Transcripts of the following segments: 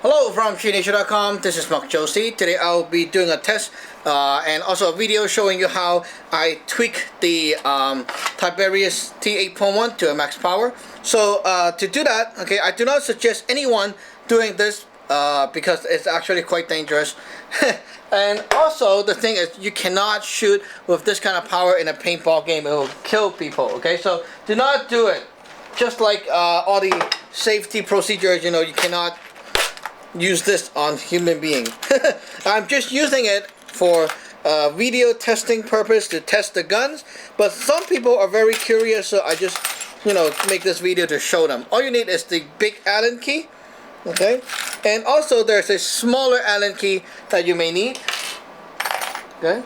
Hello from Joules.com. This is Mark Josie. Today I'll be doing a test and also a video showing you how I tweak the Tiberius T8.1 to a max power. So to do that, okay, I do not suggest anyone doing this because it's actually quite dangerous. And also the thing is, you cannot shoot with this kind of power in a paintball game. It will kill people. Okay, so do not do it. Just like all the safety procedures, you know, you cannot use this on human being. I'm just using it for video testing purpose to test the guns, but some people are very curious, so I just, you know, make this video to show them. All you need is the big Allen key, okay, and also there's a smaller Allen key that you may need, okay.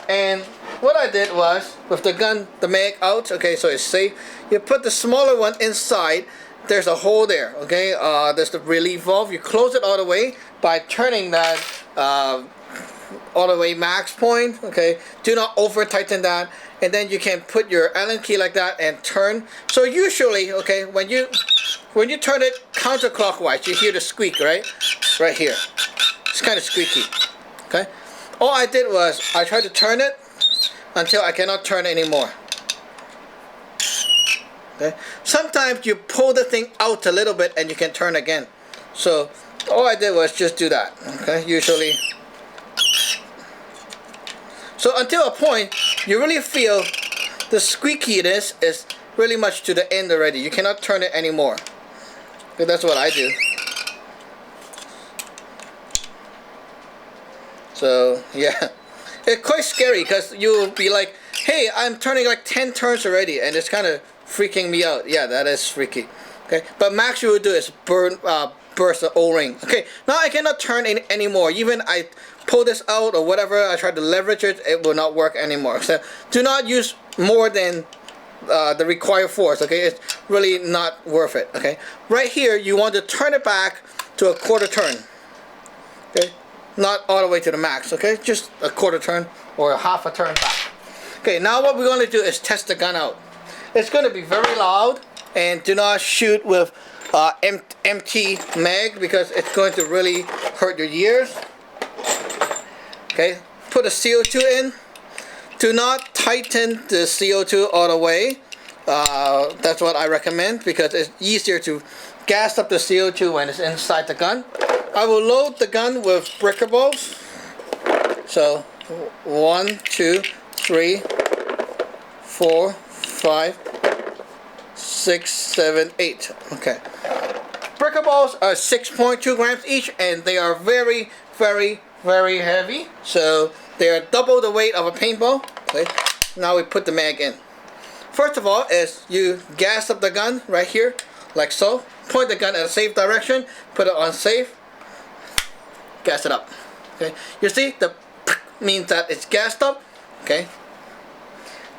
And what I did was, with the gun, the mag out, okay, so it's safe, you put the smaller one inside. There's a hole there, okay. There's the relief valve. You close it all the way by turning that all the way max point, okay. Do not over tighten that, and then you can put your Allen key like that and turn. So usually, okay, when you turn it counterclockwise, you hear the squeak, right here. It's kind of squeaky, okay. All I did was I tried to turn it until I cannot turn anymore. Okay. Sometimes you pull the thing out a little bit and you can turn again. So all I did was just do that. Okay, usually. So until a point you really feel the squeakiness is really much to the end already. You cannot turn it anymore. Okay, that's what I do. So yeah, it's quite scary because you'll be like, hey, I'm turning like 10 turns already, and it's kind of freaking me out. Yeah, that is freaky. Okay, but max you will do is burst the O-ring. Okay, now I cannot turn anymore. Even I pull this out or whatever, I try to leverage it, it will not work anymore. So do not use more than the required force. Okay, it's really not worth it. Okay, right here you want to turn it back to a quarter turn. Okay, not all the way to the max. Okay, just a quarter turn or a half a turn back. Okay, now what we're going to do is test the gun out. It's going to be very loud, and do not shoot with empty mag because it's going to really hurt your ears. Okay, put a CO2 in. Do not tighten the CO2 all the way. That's what I recommend because it's easier to gas up the CO2 when it's inside the gun. I will load the gun with breaker balls. So 1, 2, 3, 4, 5, 6, 7, 8. Okay. Breaker balls are 6.2 grams each, and they are very, very, very heavy. So they are double the weight of a paintball. Okay. Now we put the mag in. First of all, is you gas up the gun right here, like so. Point the gun in a safe direction. Put it on safe. Gas it up. Okay. You see, the means that it's gassed up. Okay.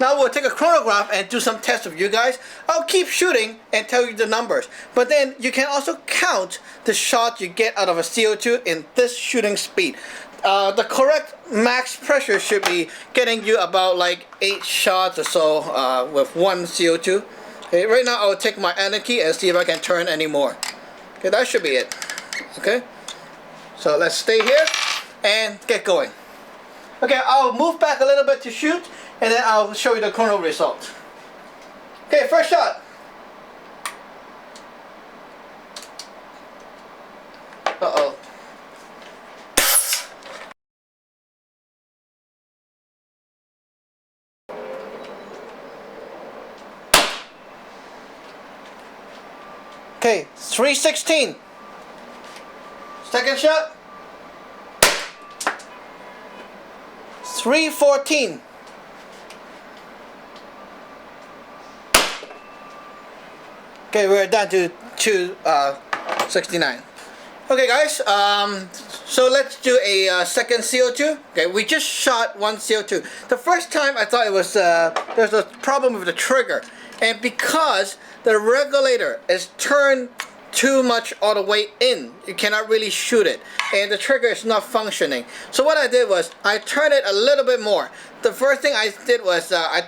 Now we'll take a chronograph and do some tests with you guys. I'll keep shooting and tell you the numbers. But then you can also count the shots you get out of a CO2 in this shooting speed. The correct max pressure should be getting you about like 8 shots or so with 1 CO2. Okay, right now I'll take my Allen key and see if I can turn any more. Okay, that should be it. Okay, so let's stay here and get going. Okay, I'll move back a little bit to shoot, and then I'll show you the chrono result. Okay, first shot. Uh-oh. Okay, 316. Second shot. 314. Okay, we're down to 269. Okay, guys. So let's do a second CO2. Okay, we just shot 1 CO2. The first time I thought it was there's a problem with the trigger, and because the regulator is turned too much all the way in, you cannot really shoot it, and the trigger is not functioning. So what I did was I turned it a little bit more. The first thing I did was I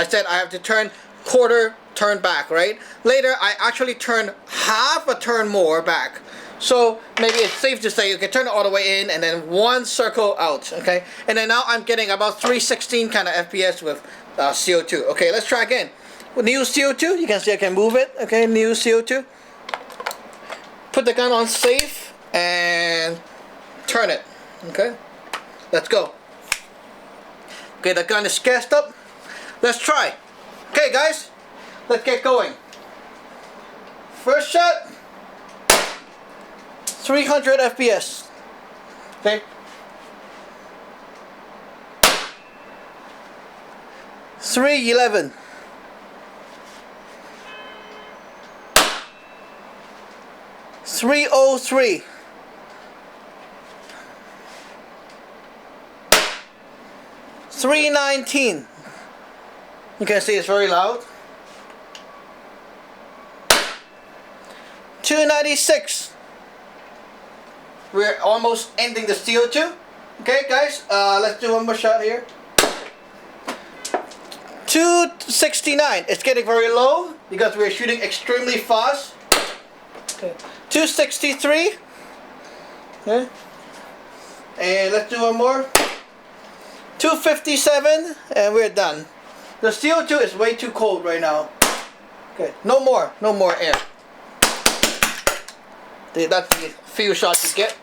said I have to turn quarter turn back, right? Later I actually turned half a turn more back. So maybe it's safe to say, okay, turn it all the way in and then one circle out, okay? And then now I'm getting about 316 kind of FPS with CO2. Okay, let's try again. With new CO2, you can see I can move it, okay, new CO2. Put the gun on safe and turn it, okay? Let's go. Okay, the gun is gassed up. Let's try. Okay, guys, let's get going. First shot, 300 FPS. Okay. 311. 303. 319. You can see it's very loud. 296. We're almost ending the CO2. Okay, guys, let's do one more shot here. 269. It's getting very low because we're shooting extremely fast. Okay. 263. Okay. And let's do one more. 257, and we're done. The CO2 is way too cold right now. Okay, no more air. That's the few shots you get.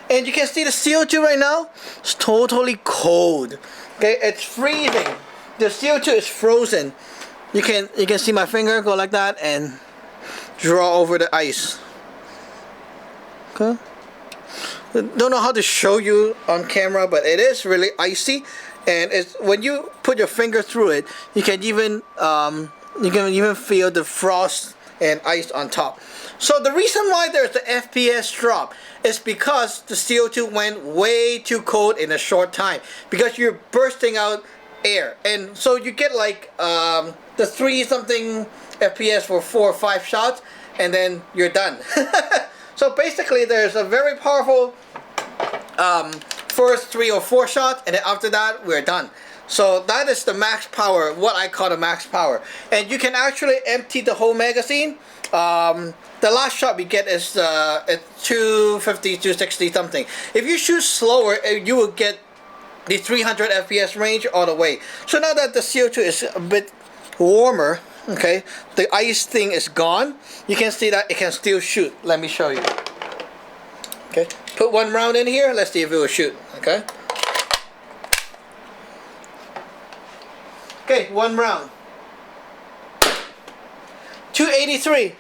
And you can see the CO2 right now, it's totally cold. Okay, it's freezing. The CO2 is frozen. You can see my finger go like that and draw over the ice. Okay. Don't know how to show you on camera, but it is really icy, and it's when you put your finger through it, you can even feel the frost and ice on top. So the reason why there's the FPS drop is because the CO2 went way too cold in a short time, because you're bursting out air, and so you get like the 3 something FPS for 4 or 5 shots, and then you're done. So basically there's a very powerful first 3 or 4 shots, and then after that we're done. So that is the max power, what I call the max power, and you can actually empty the whole magazine. The last shot we get is at 250, 260 something. If you shoot slower, you will get the 300 FPS range all the way. So now that the CO2 is a bit warmer, okay, the ice thing is gone, you can see that it can still shoot. Let me show you. Okay, put 1 round in here, let's see if it will shoot. Okay, okay, 1 round. 283.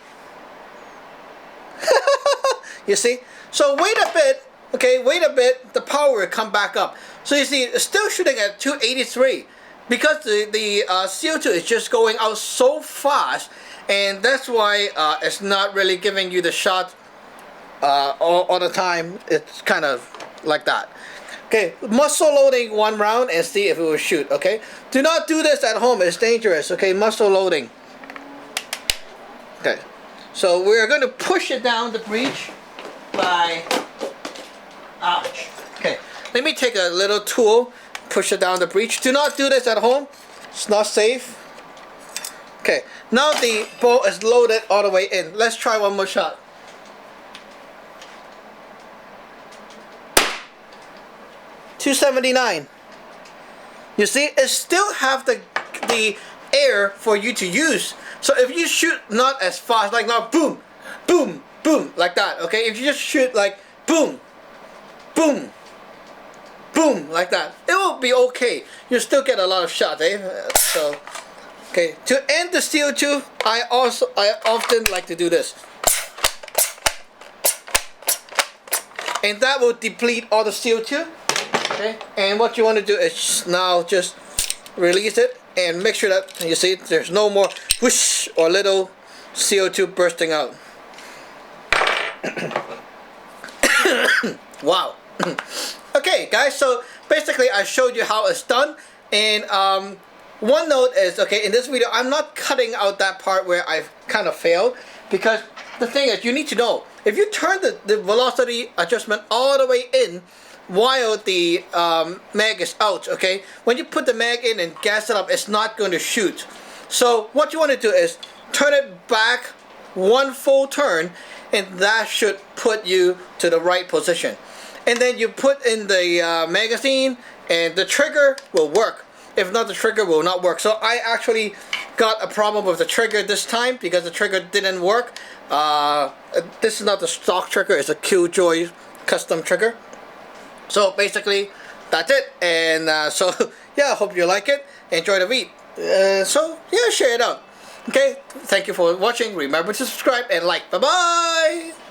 You see, so wait a bit. Okay, wait a bit, the power will come back up. So you see, it's still shooting at 283 because the CO2 is just going out so fast, and that's why it's not really giving you the shot all the time. It's kind of like that. Okay, muzzle loading 1 round and see if it will shoot. Okay, do not do this at home, it's dangerous. Okay, muzzle loading. Okay, so we're going to push it down the breech by... Ouch. Okay, let me take a little tool, push it down the breech. Do not do this at home, it's not safe. Okay, now the bolt is loaded all the way in. Let's try one more shot. $279. You see, it still have the air for you to use. So if you shoot not as fast, like now, boom, boom, boom, like that. Okay, if you just shoot like boom, boom, boom, like that, it will be okay. You still get a lot of shots, eh? So, okay, to end the CO2, I often like to do this, and that will deplete all the CO2. Okay, and what you want to do is now just release it and make sure that you see there's no more whoosh or little CO2 bursting out. Wow. Okay, guys, so basically I showed you how it's done, and one note is, okay, in this video I'm not cutting out that part where I've kind of failed, because the thing is, you need to know, if you turn the velocity adjustment all the way in while the mag is out, okay, when you put the mag in and gas it up, it's not going to shoot. So what you want to do is turn it back 1 full turn, and that should put you to the right position. And then you put in the magazine, and the trigger will work. If not, the trigger will not work. So I actually got a problem with the trigger this time because the trigger didn't work. This is not the stock trigger, it's a Killjoy custom trigger. So basically, that's it. And so yeah, I hope you like it. Enjoy the read. So yeah, share it out. Okay, thank you for watching. Remember to subscribe and like. Bye bye.